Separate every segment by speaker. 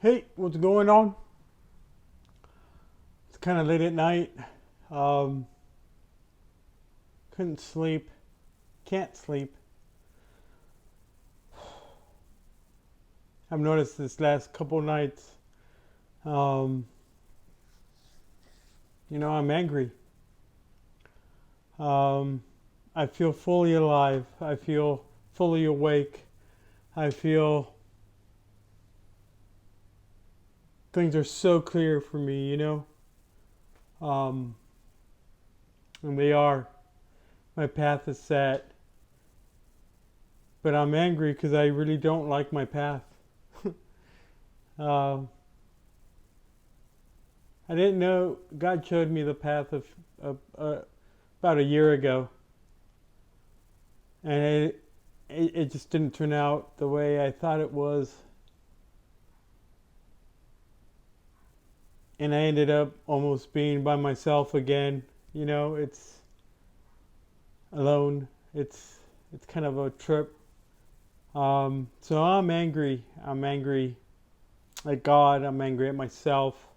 Speaker 1: Hey, what's going on? It's kind of late at night. Um, couldn't sleep. Can't sleep. I've noticed this last couple nights. Um, I'm angry. Um, I feel fully alive. I feel fully awake. I feel things are so clear for me. Um, and they are. My path is set. But I'm angry because I really don't like my path. Um, I didn't know God showed me the path of about a year ago, and it just didn't turn out the way I thought it was, and I ended up almost being by myself again. It's alone. It's kind of a trip. So I'm angry. I'm angry at God. I'm angry at myself.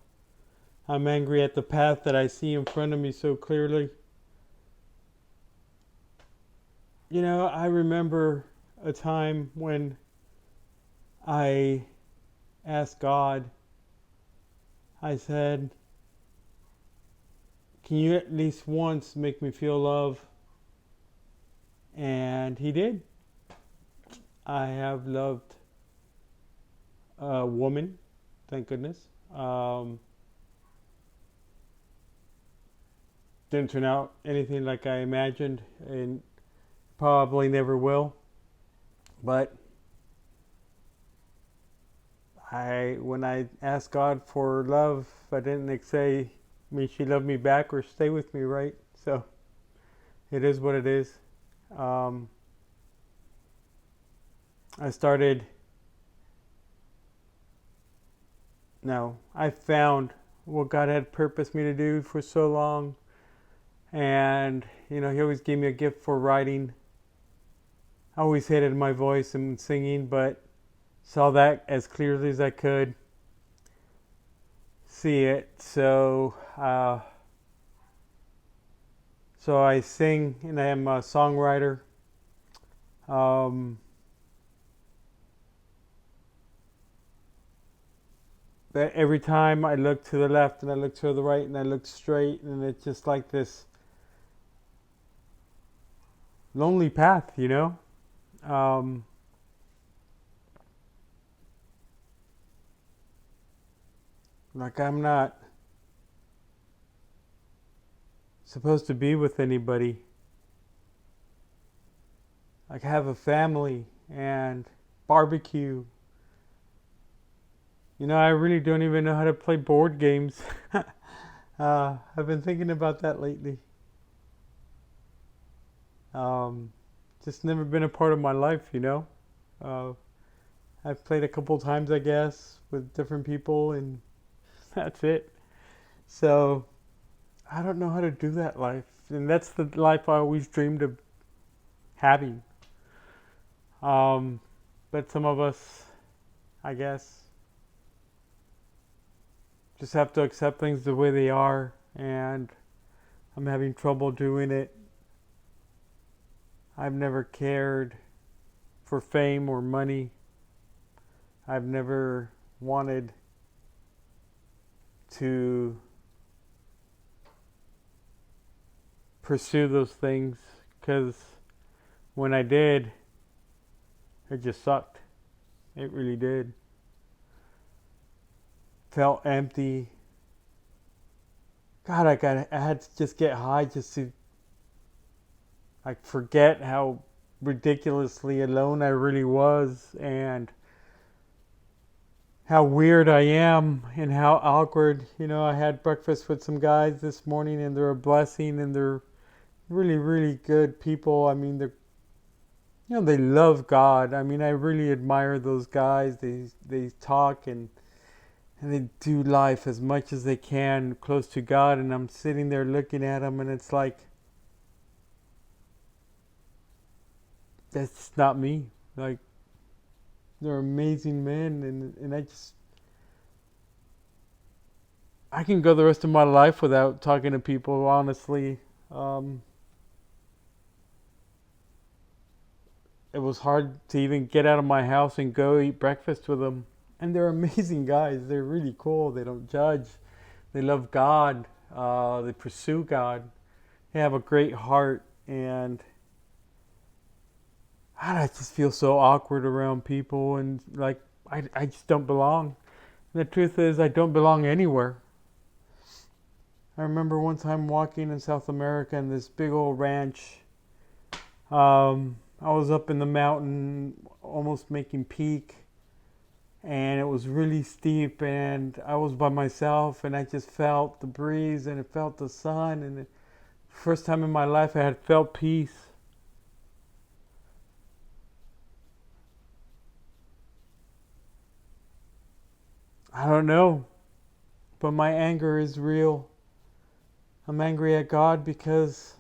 Speaker 1: I'm angry at the path that I see in front of me so clearly. I remember a time when I asked God, I said, can you at least once make me feel love? And He did. I have loved a woman, thank goodness. Didn't turn out anything like I imagined and probably never will. But when I asked God for love, I didn't say, she loved me back or stay with me, right? So it is what it is. Um, I started, no, I found what God had purposed me to do for so long. And, He always gave me a gift for writing. I always hated my voice and singing, but saw that as clearly as I could see it. So I sing and I am a songwriter. Um, but every time I look to the left and I look to the right and I look straight, and it's just like this lonely path. Um, like I'm not supposed to be with anybody. Like I have a family and barbecue. I really don't even know how to play board games. I've been thinking about that lately. Um, just never been a part of my life. Uh, I've played a couple times, I guess, with different people, and that's it. So I don't know how to do that life, and that's the life I always dreamed of having. Um, but some of us, I guess, just have to accept things the way they are, and I'm having trouble doing it. I've never cared for fame or money. I've never wanted to pursue those things because when I did, it just sucked. It really did. Felt empty. God, I had to just get high just to like forget how ridiculously alone I really was and how weird I am and how awkward. I had breakfast with some guys this morning and they're a blessing and they're really, really good people. I mean, they love God. I mean, I really admire those guys. They talk and they do life as much as they can close to God. And I'm sitting there looking at them, and it's like that's not me. Like they're amazing men, and I just I can go the rest of my life without talking to people, honestly. Um, it was hard to even get out of my house and go eat breakfast with them. And they're amazing guys. They're really cool. They don't judge. They love God. They pursue God. They have a great heart. And I just feel so awkward around people. And like, I just don't belong. And the truth is, I don't belong anywhere. I remember one time walking in South America in this big old ranch. I was up in the mountain, almost making peak, and it was really steep, and I was by myself, and I just felt the breeze, and it felt the sun, and the first time in my life I had felt peace. I don't know, but my anger is real. I'm angry at God because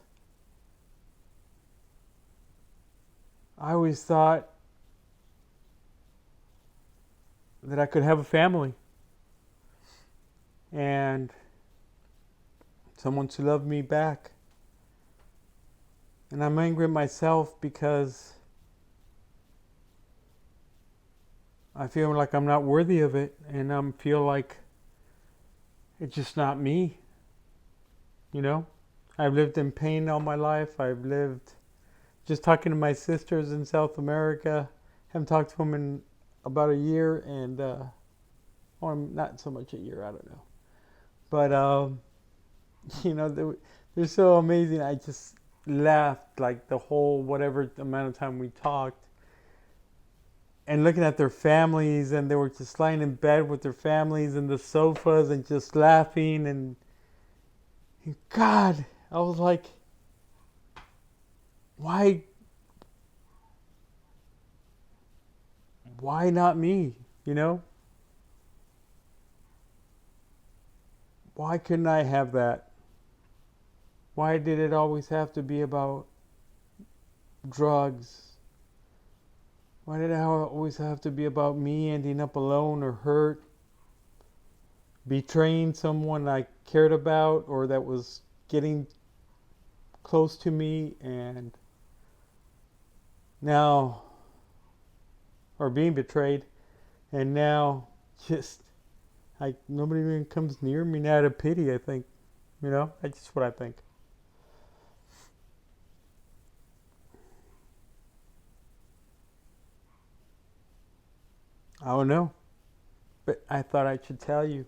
Speaker 1: I always thought that I could have a family and someone to love me back. And I'm angry at myself because I feel like I'm not worthy of it, and I feel like it's just not me, you know? I've lived in pain all my life. I've lived just talking to my sisters in South America. Haven't talked to them in about a year, and or not so much a year, I don't know. But you know, they're so amazing. I just laughed like the whole whatever amount of time we talked, and looking at their families, and they were just lying in bed with their families and the sofas and just laughing, and God, I was like, why not me, you know? Why couldn't I have that? Why did it always have to be about drugs? Why did it always have to be about me ending up alone or hurt, betraying someone I cared about or that was getting close to me, and now, or being betrayed, and now just like nobody even comes near me now out of pity, I think. You know, that's just what I think. I don't know, but I thought I should tell you.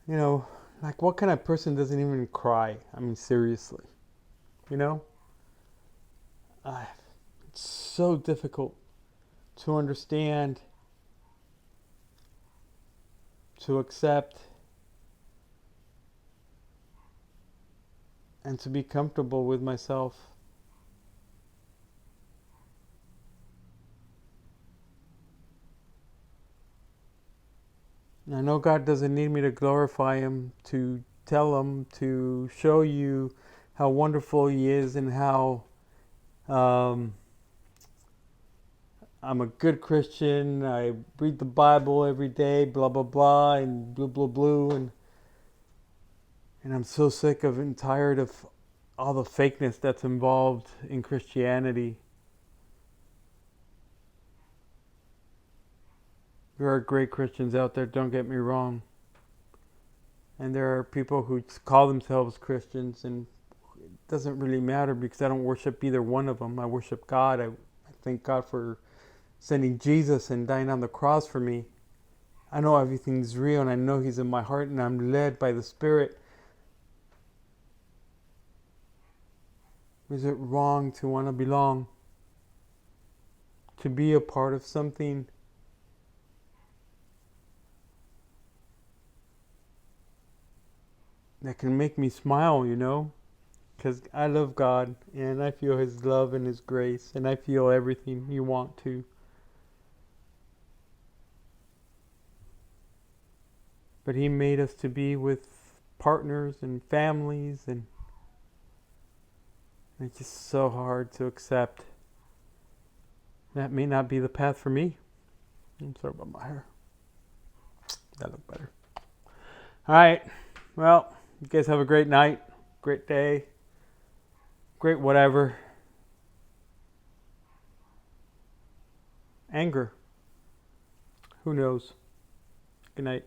Speaker 1: You know, like what kind of person doesn't even cry? I mean, seriously. You know, uh, it's so difficult to understand, to accept, and to be comfortable with myself. I know God doesn't need me to glorify Him, to tell Him, to show you how wonderful He is and how um, I'm a good Christian. I read the Bible every day, blah, blah, blah, and blue, blue, blue. And I'm so sick of and tired of all the fakeness that's involved in Christianity. There are great Christians out there, don't get me wrong. And there are people who call themselves Christians, and it doesn't really matter because I don't worship either one of them. I worship God. I thank God for sending Jesus and dying on the cross for me. I know everything's real, and I know He's in my heart, and I'm led by the Spirit. Is it wrong to want to belong? To be a part of something that can make me smile, you know? Because I love God, and I feel His love and His grace, and I feel everything you want to. But He made us to be with partners and families, and it's just so hard to accept. That may not be the path for me. I'm sorry about my hair. That looked better. All right. Well, you guys have a great night, great day, great whatever. Anger. Who knows? Good night.